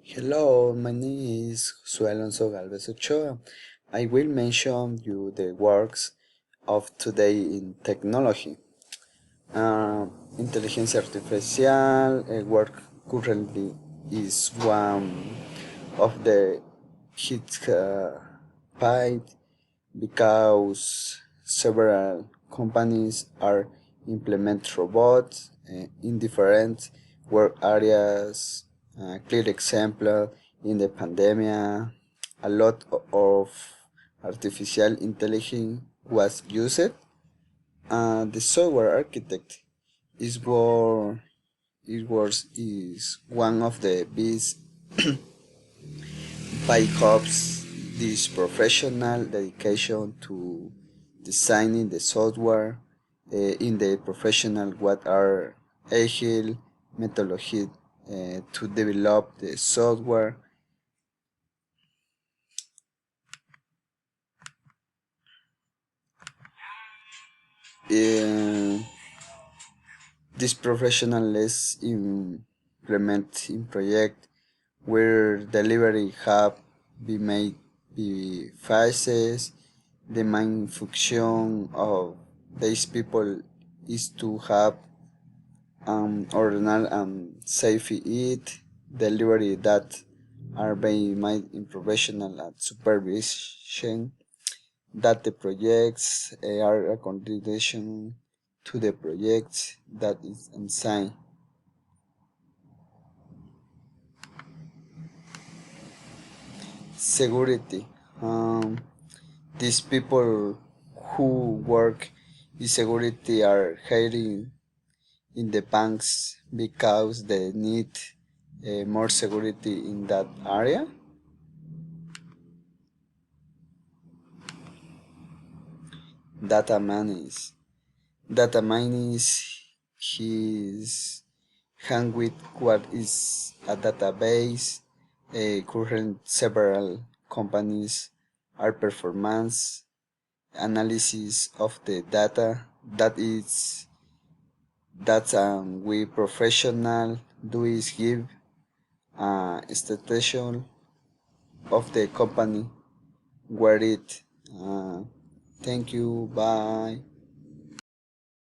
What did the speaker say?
Hello, my name is Josué Alonso Galvez Ochoa. I will mention you the works of today in technology. Inteligencia artificial work currently is one of the hit pipe because several companies are implement robots in different work areas. Clear example in the pandemic, a lot of artificial intelligence was used. The software architect is where it was is one of the best by hopes this professional dedication to designing the software in the professional what are agile methodology to develop the software. Uh, this professionals implement in project where delivery have be made be phases. The main function of these people is to have order and safety eat delivery that are being made in professional and supervision that the projects are a contribution to the project that is inside. Security. These people who work in security are hiring in the banks because they need more security in that area. Data mining. Data mining is his hand with what is a database. Current several companies are performance analysis of the data that we professional do is give a station of the company where it. Thank you. Bye.